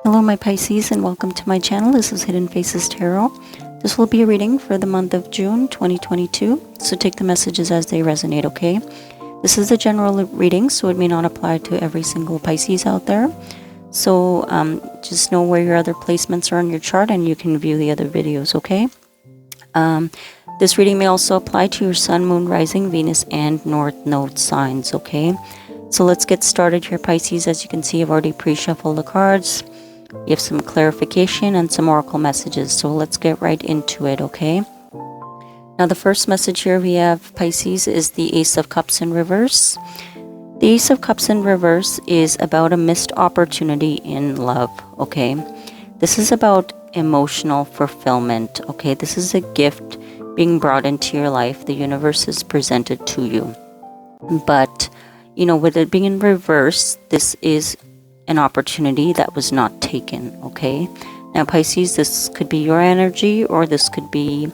Hello my Pisces and welcome to my channel. This is Hidden Faces Tarot. This will be a reading for the month of June 2022. So take the messages as they resonate, okay? This is a general reading, so it may not apply to every single Pisces out there. So just know where your other placements are on your chart and you can view the other videos, okay? This reading may also apply to your Sun, Moon, Rising, Venus, and North Node signs, okay? So let's get started here, Pisces. As you can see, I've already pre-shuffled the cards. We have some clarification and some oracle messages, so let's get right into it, okay? Now the first message here we have, Pisces, is the Ace of Cups in reverse. The Ace of Cups in reverse is about a missed opportunity in love, okay? This is about emotional fulfillment, okay? This is a gift being brought into your life. The universe is presented to you. But, you know, with it being in reverse, this is an opportunity that was not taken, okay? Now Pisces, this could be your energy or this could be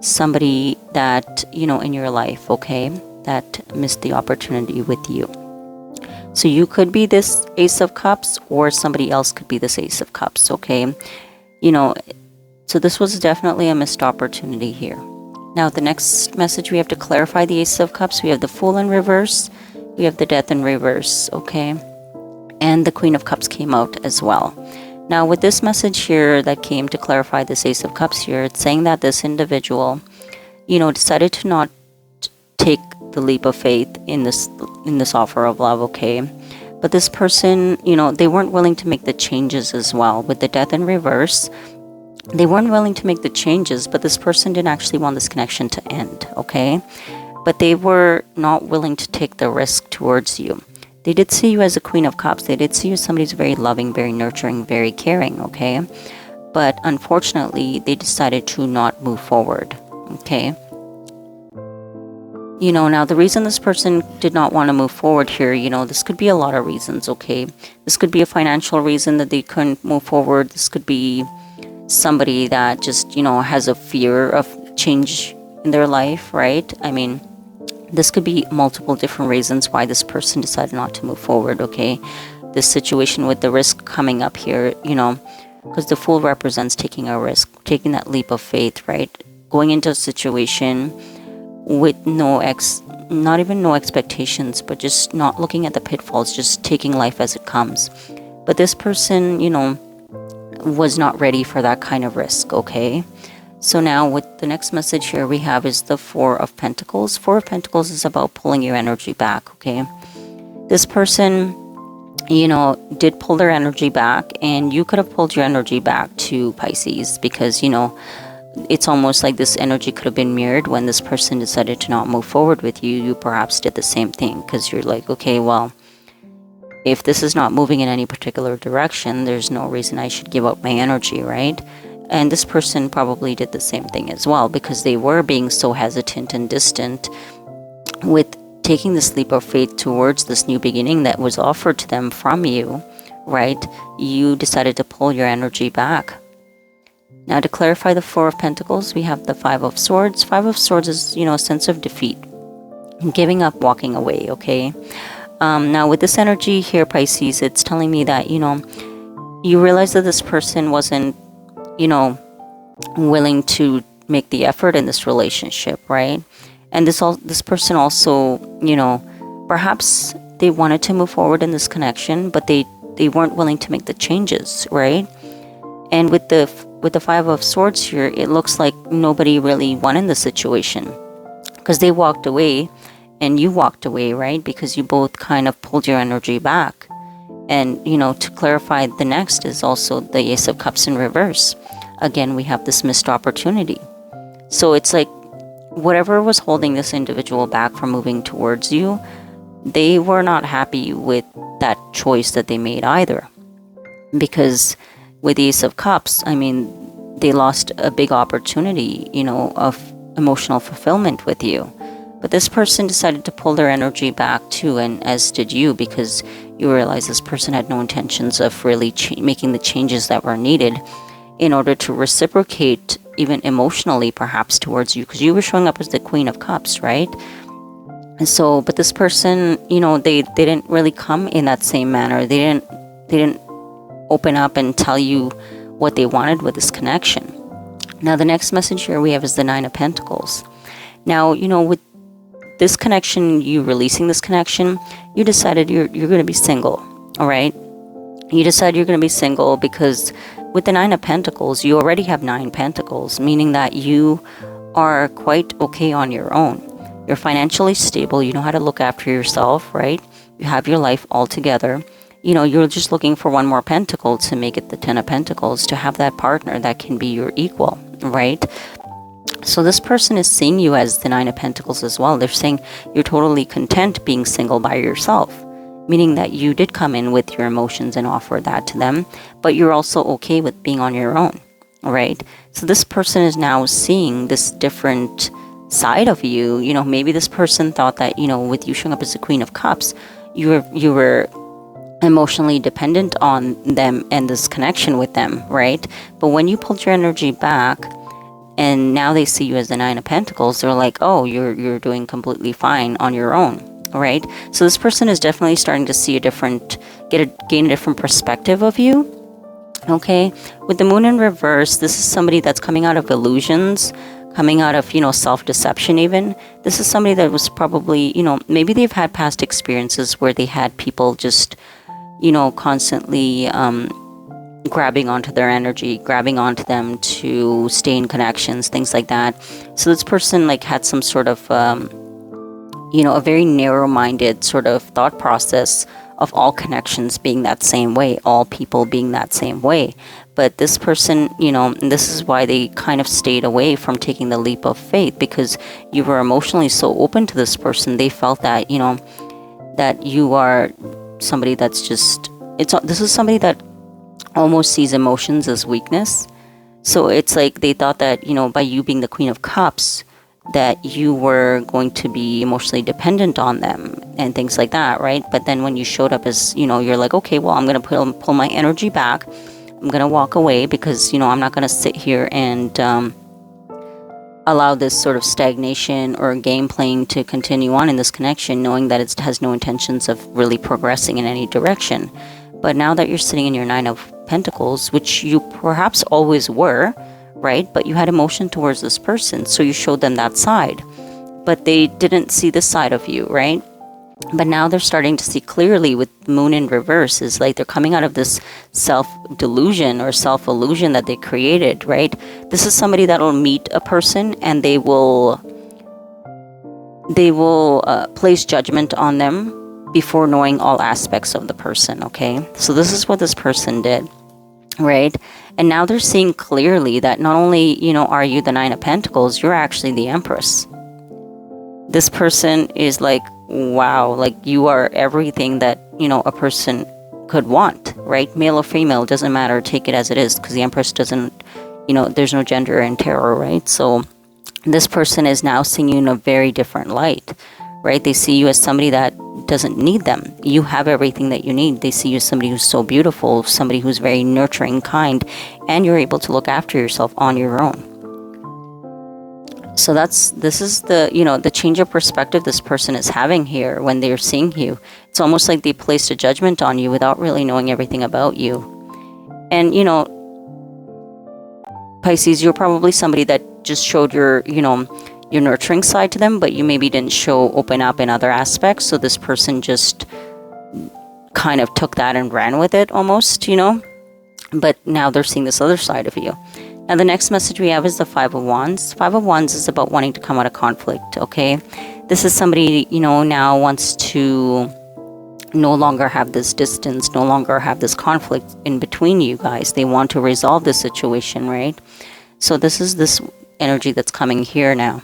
somebody that, you know, in your life, okay, that missed the opportunity with you. So you could be this Ace of Cups or somebody else could be this Ace of Cups, okay? You know, so this was definitely a missed opportunity here. Now the next message, we have to clarify the Ace of Cups. We have the Fool in reverse, we have the Death in reverse, okay? And the Queen of Cups came out as well. Now with this message here that came to clarify this Ace of Cups here, it's saying that this individual, you know, decided to not take the leap of faith in this offer of love, okay? But this person, you know, they weren't willing to make the changes as well. With the Death in reverse, they weren't willing to make the changes, but this person didn't actually want this connection to end, okay? But they were not willing to take the risk towards you. They did see you as a Queen of Cups. They did see you as somebody who's very loving, very nurturing, very caring, okay? But unfortunately, they decided to not move forward, okay? You know, now the reason this person did not want to move forward here, you know, this could be a lot of reasons, okay? This could be a financial reason that they couldn't move forward. This could be somebody that just, you know, has a fear of change in their life, right? I mean, this could be multiple different reasons why this person decided not to move forward, okay? This situation with the risk coming up here, you know, because the Fool represents taking a risk, taking that leap of faith, right? Going into a situation with not even no expectations, but just not looking at the pitfalls, just taking life as it comes. But this person, you know, was not ready for that kind of risk, okay? So now with the next message here we have is the Four of Pentacles. Four of Pentacles is about pulling your energy back, okay? This person, you know, did pull their energy back, and you could have pulled your energy back to, Pisces, because, you know, it's almost like this energy could have been mirrored. When this person decided to not move forward with you, you perhaps did the same thing, because you're like, okay, well, if this is not moving in any particular direction, there's no reason I should give up my energy, right? And this person probably did the same thing as well, because they were being so hesitant and distant with taking this leap of faith towards this new beginning that was offered to them from you, right? You decided to pull your energy back. Now to clarify the Four of Pentacles, we have the Five of Swords. Five of Swords is, you know, a sense of defeat, giving up, walking away, okay? Now with this energy here, Pisces, it's telling me that, you know, you realize that this person wasn't, you know, willing to make the effort in this relationship, right? And this person also, you know, perhaps they wanted to move forward in this connection, but they weren't willing to make the changes, right? And with the Five of Swords here, it looks like nobody really won in the situation, because they walked away and you walked away, right? Because you both kind of pulled your energy back. And, you know, to clarify, the next is also the Ace of Cups in reverse. Again, we have this missed opportunity. So it's like whatever was holding this individual back from moving towards you, they were not happy with that choice that they made either. Because with the Ace of Cups, I mean, they lost a big opportunity, you know, of emotional fulfillment with you. But this person decided to pull their energy back too, and as did you, because you realize this person had no intentions of really making the changes that were needed in order to reciprocate, even emotionally perhaps, towards you, because you were showing up as the Queen of Cups, right? And so, but this person, you know, they didn't really come in that same manner. They didn't open up and tell you what they wanted with this connection. Now, the next message here we have is the Nine of Pentacles. Now, with this connection, you releasing this connection, you decided you're going to be single, all right? You decide you're going to be single because with the Nine of Pentacles, you already have 9 pentacles, meaning that you are quite okay on your own. You're financially stable. You know how to look after yourself, right? You have your life all together. You're just looking for one more pentacle to make it the 10 of Pentacles, to have that partner that can be your equal, right? So this person is seeing you as the Nine of Pentacles as well. They're saying you're totally content being single by yourself, meaning that you did come in with your emotions and offer that to them, but you're also okay with being on your own, right? So this person is now seeing this different side of you. Maybe this person thought that, with you showing up as the Queen of Cups, you were emotionally dependent on them and this connection with them, right? But when you pulled your energy back, and now they see you as the Nine of Pentacles, they're like, oh, you're doing completely fine on your own, right? So this person is definitely starting to see gain a different perspective of you, okay? With the Moon in reverse, this is somebody that's coming out of illusions, coming out of, self-deception even. This is somebody that was probably, maybe they've had past experiences where they had people just, constantly grabbing onto their energy, grabbing onto them to stay in connections, things like that. So this person had some sort of, a very narrow-minded sort of thought process of all connections being that same way, all people being that same way. But this person, and this is why they kind of stayed away from taking the leap of faith, because you were emotionally so open to this person. They felt that, that you are somebody that's just, this is somebody that almost sees emotions as weakness. So it's like they thought that, by you being the Queen of Cups, that you were going to be emotionally dependent on them and things like that, right? But then when you showed up as, you're like, okay, well, I'm going to pull my energy back. I'm going to walk away because, I'm not going to sit here and allow this sort of stagnation or game playing to continue on in this connection, knowing that it has no intentions of really progressing in any direction. But now that you're sitting in your Nine of Pentacles, which you perhaps always were, right? But you had emotion towards this person, so you showed them that side. But they didn't see this side of you, right? But now they're starting to see clearly with Moon in reverse. Is like they're coming out of this self-delusion or self-illusion that they created, right? This is somebody that will meet a person and they will place judgment on them before knowing all aspects of the person, okay? So this is what this person did, right? And now they're seeing clearly that not only, are you the Nine of Pentacles, you're actually the Empress. This person is like, wow, like you are everything that, a person could want, right? Male or female, doesn't matter, take it as it is, because the Empress doesn't, there's no gender in tarot, right? So this person is now seeing you in a very different light, right? They see you as somebody that doesn't need them. You have everything that you need. They see you as somebody who's so beautiful, somebody who's very nurturing, kind, and you're able to look after yourself on your own. So this is the, the change of perspective this person is having here when they're seeing you. It's almost like they placed a judgment on you without really knowing everything about you. And, Pisces, you're probably somebody that just showed your nurturing side to them, but you maybe didn't open up in other aspects. So this person just kind of took that and ran with it almost, but now they're seeing this other side of you. Now the next message we have is the Five of Wands. Five of Wands is about wanting to come out of conflict, okay? This is somebody, now wants to no longer have this distance, no longer have this conflict in between you guys. They want to resolve this situation, right? So this is this energy that's coming here now.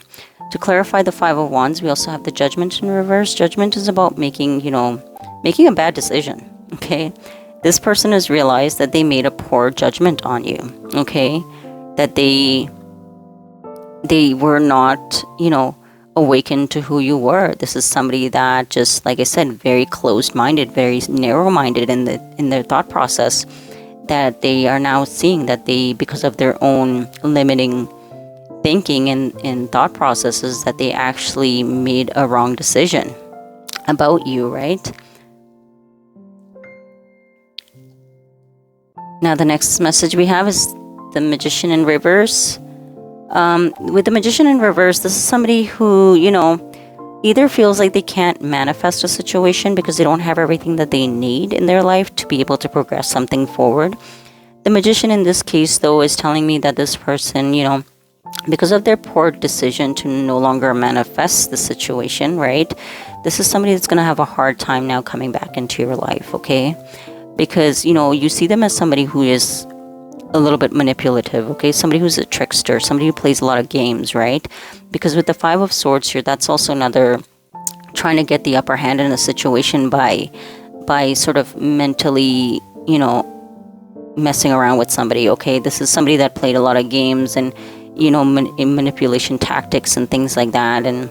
To clarify the Five of Wands, we also have the Judgment in reverse. Judgment is about making a bad decision, okay? This person has realized that they made a poor judgment on you, okay? That they were not, awakened to who you were. This is somebody that just, like I said, very closed-minded, very narrow-minded in their thought process, that they are now seeing that they, because of their own limiting thinking and thought processes, that they actually made a wrong decision about you, right? Now the next message we have is the Magician in reverse. With the Magician in reverse, this is somebody who, either feels like they can't manifest a situation because they don't have everything that they need in their life to be able to progress something forward. The Magician in this case, though, is telling me that this person, because of their poor decision to no longer manifest the situation, right? This is somebody that's going to have a hard time now coming back into your life, okay? Because, you see them as somebody who is a little bit manipulative, okay? Somebody who's a trickster, somebody who plays a lot of games, right? Because with the Five of Swords here, that's also another trying to get the upper hand in a situation by sort of mentally, messing around with somebody, okay? This is somebody that played a lot of games and, manipulation tactics and things like that. And,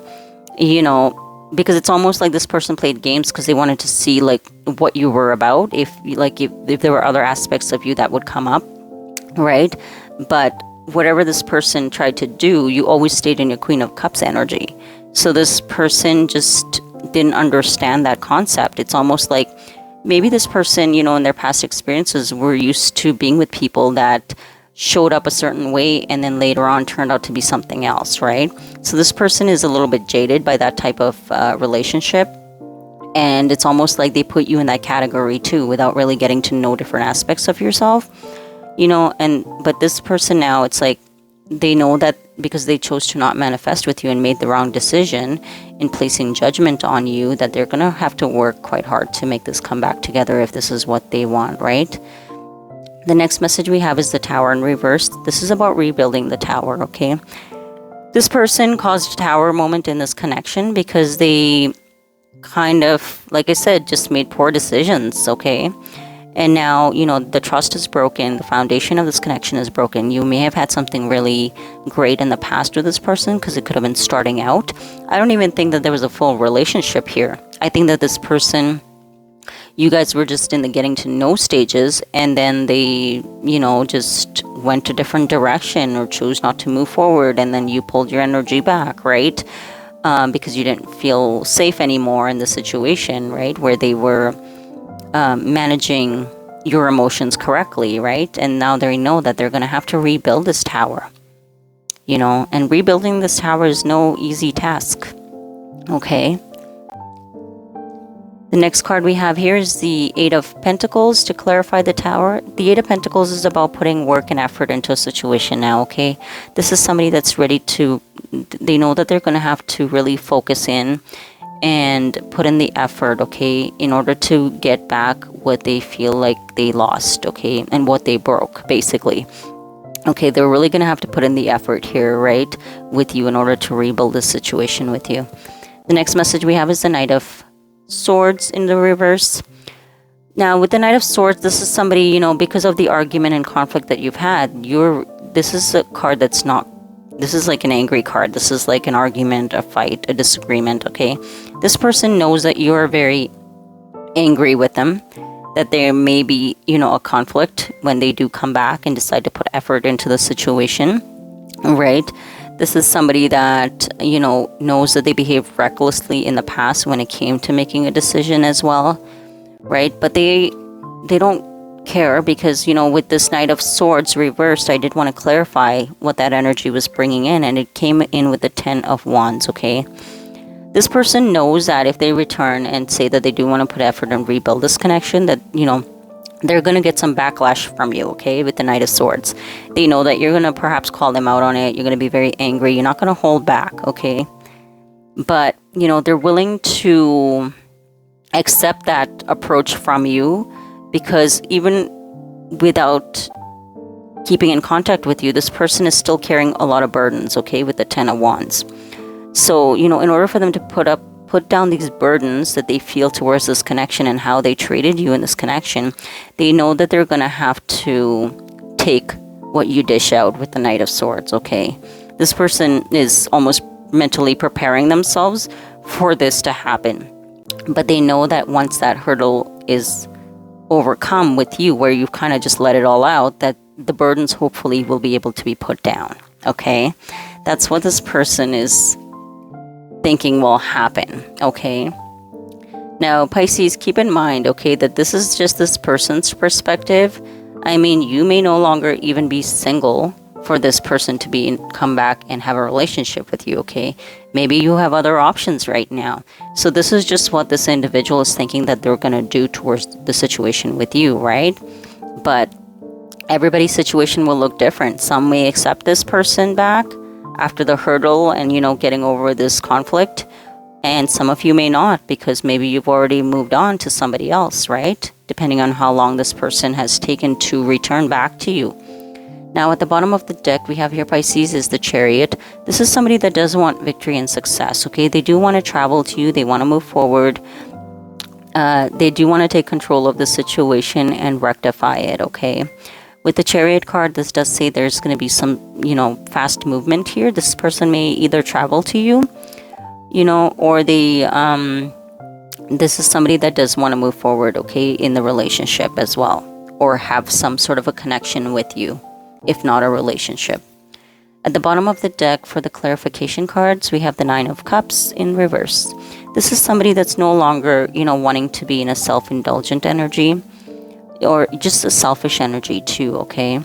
because it's almost like this person played games because they wanted to see like what you were about, if there were other aspects of you that would come up, right? But whatever this person tried to do, you always stayed in your Queen of Cups energy. So this person just didn't understand that concept. It's almost like maybe this person, in their past experiences were used to being with people that showed up a certain way and then later on turned out to be something else, right? So this person is a little bit jaded by that type of relationship. And it's almost like they put you in that category too without really getting to know different aspects of yourself, but this person now, it's like they know that because they chose to not manifest with you and made the wrong decision in placing judgment on you, that they're going to have to work quite hard to make this come back together if this is what they want, right? The next message we have is the Tower in reverse. This is about rebuilding the tower, okay? This person caused a tower moment in this connection because they kind of, like I said, just made poor decisions, okay? And now, the trust is broken. The foundation of this connection is broken. You may have had something really great in the past with this person because it could have been starting out. I don't even think that there was a full relationship here. I think that this person, you guys were just in the getting to know stages, and then they, just went a different direction or chose not to move forward, and then you pulled your energy back, right? Because you didn't feel safe anymore in the situation, right? Where they were managing your emotions correctly, right? And now they know that they're going to have to rebuild this tower, and rebuilding this tower is no easy task, okay? The next card we have here is the Eight of Pentacles. To clarify the tower, the Eight of Pentacles is about putting work and effort into a situation now, okay? This is somebody that's ready to, they know that they're going to have to really focus in and put in the effort, okay, in order to get back what they feel like they lost, okay, and what they broke, basically. Okay, they're really going to have to put in the effort here, right, with you in order to rebuild this situation with you. The next message we have is the Knight of Swords in the reverse. Now, with the Knight of Swords, this is somebody, because of the argument and conflict that you've had, this is a card that's not, this is like an angry card. This is like an argument, a fight, a disagreement, okay? This person knows that you're very angry with them, that there may be, a conflict when they do come back and decide to put effort into the situation, right? This is somebody that, knows that they behaved recklessly in the past when it came to making a decision as well, right? But they don't care because, with this Knight of Swords reversed, I did want to clarify what that energy was bringing in, and it came in with the Ten of Wands, okay? This person knows that if they return and say that they do want to put effort and rebuild this connection, that, they're going to get some backlash from you, okay, with the Knight of Swords. They know that you're going to perhaps call them out on it. You're going to be very angry. You're not going to hold back, okay? But, they're willing to accept that approach from you because even without keeping in contact with you, this person is still carrying a lot of burdens, okay, with the Ten of Wands. So, in order for them to put down these burdens that they feel towards this connection and how they treated you in this connection, they know that they're going to have to take what you dish out with the Knight of Swords, okay? This person is almost mentally preparing themselves for this to happen. But they know that once that hurdle is overcome with you, where you've kind of just let it all out, that the burdens hopefully will be able to be put down, okay? That's what this person is thinking will happen, okay? Now, Pisces, keep in mind, okay, that this is just this person's perspective. I mean, you may no longer even be single for this person to come back and have a relationship with you, okay? Maybe you have other options right now. So this is just what this individual is thinking that they're going to do towards the situation with you, right? But everybody's situation will look different. Some may accept this person back after the hurdle and, getting over this conflict. And some of you may not, because maybe you've already moved on to somebody else, right? Depending on how long this person has taken to return back to you. Now, at the bottom of the deck, we have here Pisces is the Chariot. This is somebody that does want victory and success, okay? They do want to travel to you. They want to move forward. They do want to take control of the situation and rectify it, okay? With the Chariot card, this does say there's going to be some, fast movement here. This person may either travel to you, or this is somebody that does want to move forward, okay, in the relationship as well, or have some sort of a connection with you, if not a relationship. At the bottom of the deck for the clarification cards, we have the Nine of Cups in reverse. This is somebody that's no longer, wanting to be in a self-indulgent energy, or just a selfish energy too, okay?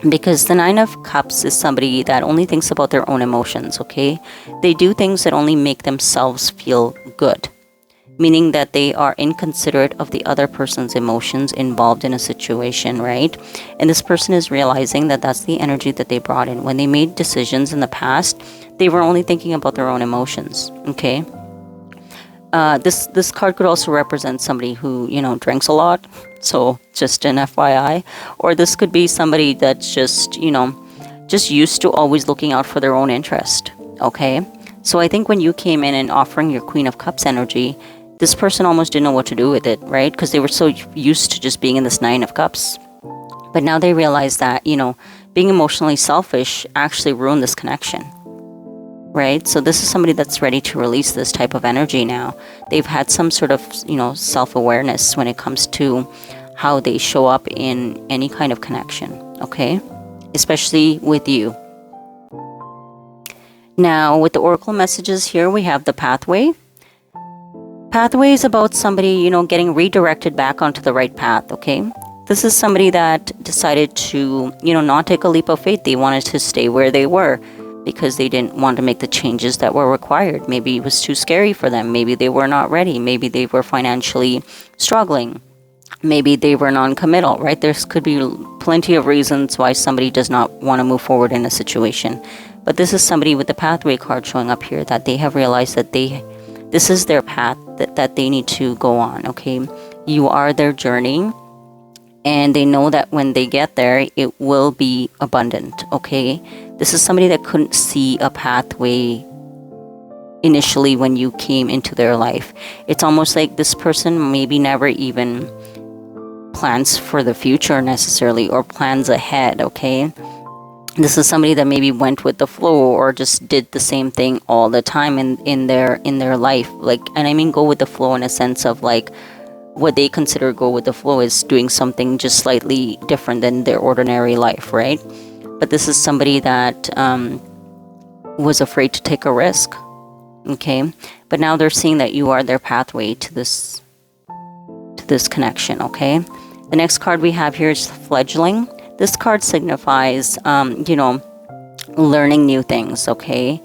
Because the Nine of Cups is somebody that only thinks about their own emotions, okay? They do things that only make themselves feel good, meaning that they are inconsiderate of the other person's emotions involved in a situation, right? And this person is realizing that that's the energy that they brought in. When they made decisions in the past, they were only thinking about their own emotions, okay? This card could also represent somebody who, drinks a lot. So just an FYI. Or this could be somebody that's just, just used to always looking out for their own interest. Okay. So I think when you came in and offering your Queen of Cups energy, this person almost didn't know what to do with it, right? Because they were so used to just being in this Nine of Cups. But now they realize that, being emotionally selfish actually ruined this connection. Right? So this is somebody that's ready to release this type of energy now. They've had some sort of, self-awareness when it comes to how they show up in any kind of connection, okay? Especially with you. Now, with the Oracle messages here, we have the Pathway. Pathway is about somebody, getting redirected back onto the right path, okay? This is somebody that decided to, not take a leap of faith. They wanted to stay where they were, because they didn't want to make the changes that were required. Maybe it was too scary for them. Maybe they were not ready. Maybe they were financially struggling. Maybe they were non-committal, right? There could be plenty of reasons why somebody does not want to move forward in a situation. But this is somebody with the Pathway card showing up here that they have realized that this is their path that they need to go on, okay? You are their journey. And they know that when they get there, it will be abundant, okay? This is somebody that couldn't see a pathway initially when you came into their life. It's almost like this person maybe never even plans for the future necessarily, or plans ahead, okay? This is somebody that maybe went with the flow, or just did the same thing all the time in their life. And I mean go with the flow in a sense of what they consider go with the flow is doing something just slightly different than their ordinary life, right? But this is somebody that was afraid to take a risk, okay? But now they're seeing that you are their pathway to this connection, okay? The next card we have here is Fledgling. This card signifies, learning new things, okay?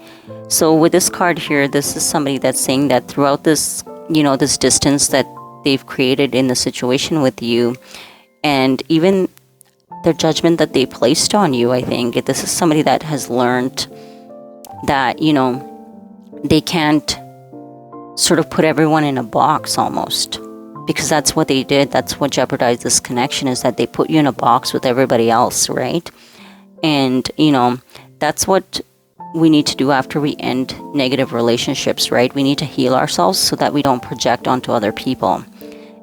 So with this card here, this is somebody that's saying that throughout this, this distance that they've created in the situation with you, and even their judgment that they placed on you, I think this is somebody that has learned that, they can't sort of put everyone in a box almost, because that's what they did. That's what jeopardized this connection, is that they put you in a box with everybody else, right? And, that's what we need to do after we end negative relationships, right? We need to heal ourselves so that we don't project onto other people.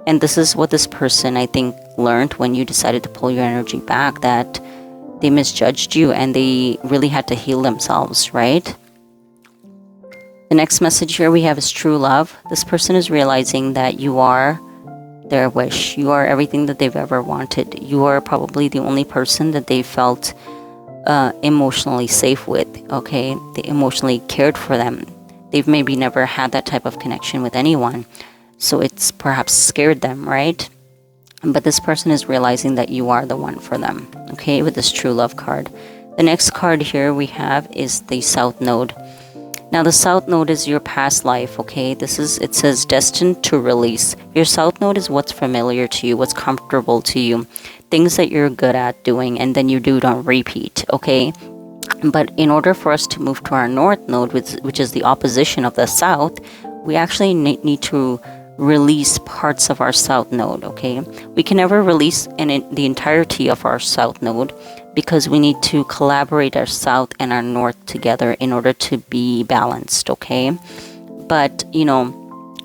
And this is what this person, I think, learned when you decided to pull your energy back, that they misjudged you and they really had to heal themselves, right? The next message here we have is True Love. This person is realizing that you are their wish. You are everything that they've ever wanted. You are probably the only person that they felt emotionally safe with, okay? They emotionally cared for them. They've maybe never had that type of connection with anyone, so it's perhaps scared them, right? but this person is realizing that you are the one for them, okay, with this true love card. The next card here we have is the South Node. Now the South Node is your past life, okay? It says destined to release. Your South Node is what's familiar to you, what's comfortable to you, things that you're good at doing, and then you do it on repeat, okay? But in order for us to move to our North Node, which is the opposition of the South, we actually need to release parts of our South Node, okay? We can never release the entirety of our South Node, because we need to collaborate our South and our North together in order to be balanced, okay? But, you know,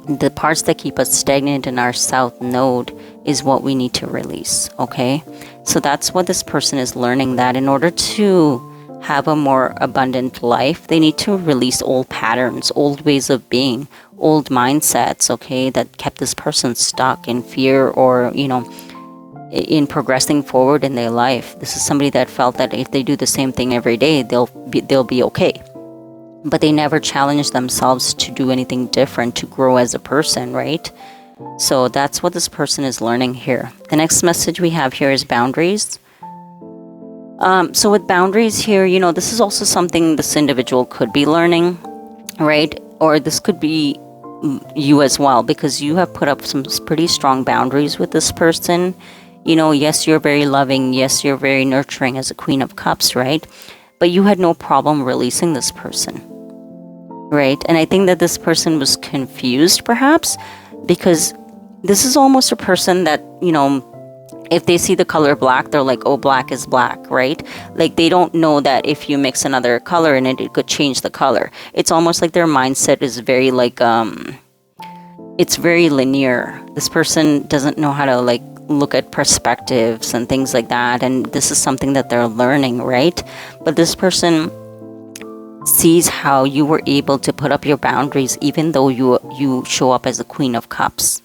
the parts that keep us stagnant in our South Node is what we need to release, okay? So that's what this person is learning, that in order to have a more abundant life, they need to release old patterns, old ways of being, old mindsets, okay, that kept this person stuck in fear or, you know, in progressing forward in their life. This is somebody that felt that if they do the same thing every day, they'll be okay. But they never challenge themselves to do anything different, to grow as a person, right? So that's what this person is learning here. The next message we have here is boundaries. So with boundaries here, you know, this is also something this individual could be learning, right? Or this could be you as well, because you have put up some pretty strong boundaries with this person. You know, yes, you're very loving. Yes, you're very nurturing as a Queen of Cups, right? But you had no problem releasing this person, right? And I think that this person was confused, perhaps, because this is almost a person that, you know, if they see the color black, they're like, oh, black is black, right? Like, they don't know that if you mix another color in it, it could change the color. It's almost like their mindset is very, like, it's very linear. This person doesn't know how to, like, look at perspectives and things like that, and this is something that they're learning, right? But this person sees how you were able to put up your boundaries even though you show up as a Queen of Cups.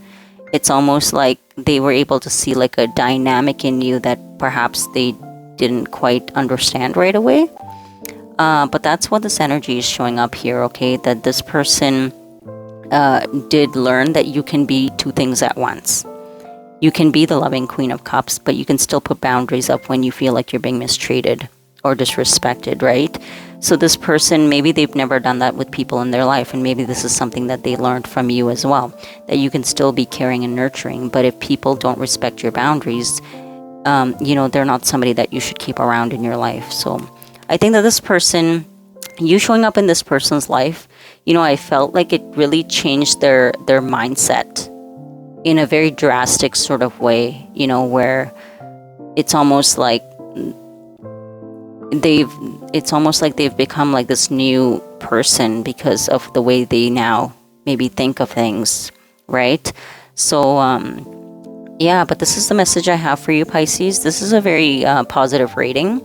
It's almost like they were able to see like a dynamic in you that perhaps they didn't quite understand right away. But that's what this energy is showing up here, okay? That this person did learn that you can be two things at once. You can be the loving Queen of Cups, but you can still put boundaries up when you feel like you're being mistreated or disrespected, right? So this person, maybe they've never done that with people in their life, and maybe this is something that they learned from you as well, that you can still be caring and nurturing, but if people don't respect your boundaries, you know, they're not somebody that you should keep around in your life. So I think that this person, you showing up in this person's life, you know, I felt like it really changed their mindset in a very drastic sort of way, you know, where it's almost like they've become like this new person because of the way they now maybe think of things, right? So yeah, but this is the message I have for you, Pisces. This is a very positive reading.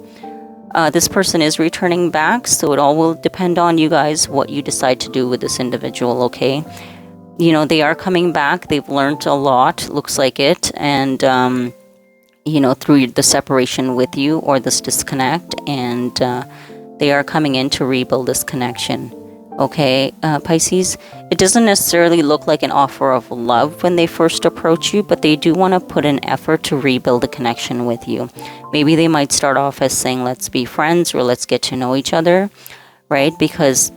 This person is returning back, so it all will depend on you guys, what you decide to do with this individual, okay? You know, they are coming back. They've learned a lot, looks like it, and you know, through the separation with you or this disconnect, and they are coming in to rebuild this connection, okay? Pisces, it doesn't necessarily look like an offer of love when they first approach you, but they do want to put an effort to rebuild a connection with you. Maybe they might start off as saying, let's be friends, or let's get to know each other, right? Because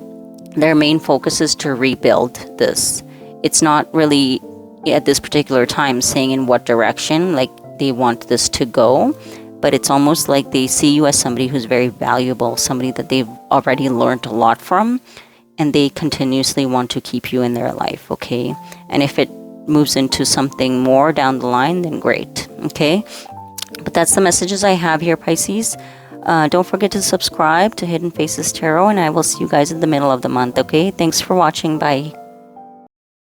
their main focus is to rebuild this. It's not really at this particular time saying in what direction, like, they want this to go, but it's almost like they see you as somebody who's very valuable, somebody that they've already learned a lot from, and they continuously want to keep you in their life, okay? And if it moves into something more down the line, then great, okay? But that's the messages I have here, Pisces. Don't forget to subscribe to Hidden Faces Tarot, and I will see you guys in the middle of the month, okay? Thanks for watching. Bye.